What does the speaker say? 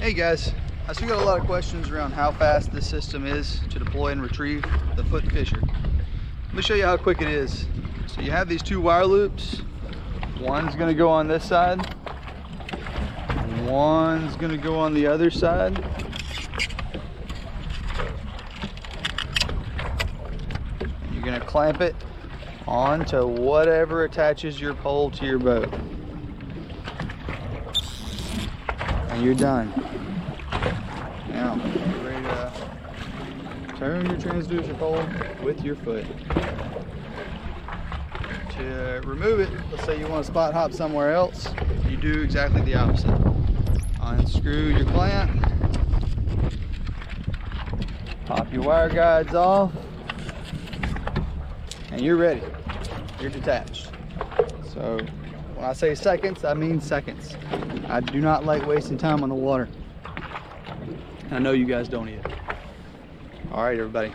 Hey guys, I still got a lot of questions around how fast this system is to deploy and retrieve the Foot Fisher. Let me show you how quick it is. So you have these two wire loops. One's gonna go on this side. One's gonna go on the other side. And you're gonna clamp it onto whatever attaches your pole to your boat. And you're done. Now, you're ready to turn your transducer pole with your foot. To remove it, let's say you want to spot hop somewhere else, you do exactly the opposite. Unscrew your clamp, pop your wire guides off, and you're ready. You're detached. So when I say seconds, I mean seconds. I do not like wasting time on the water. I know you guys don't either. All right, everybody.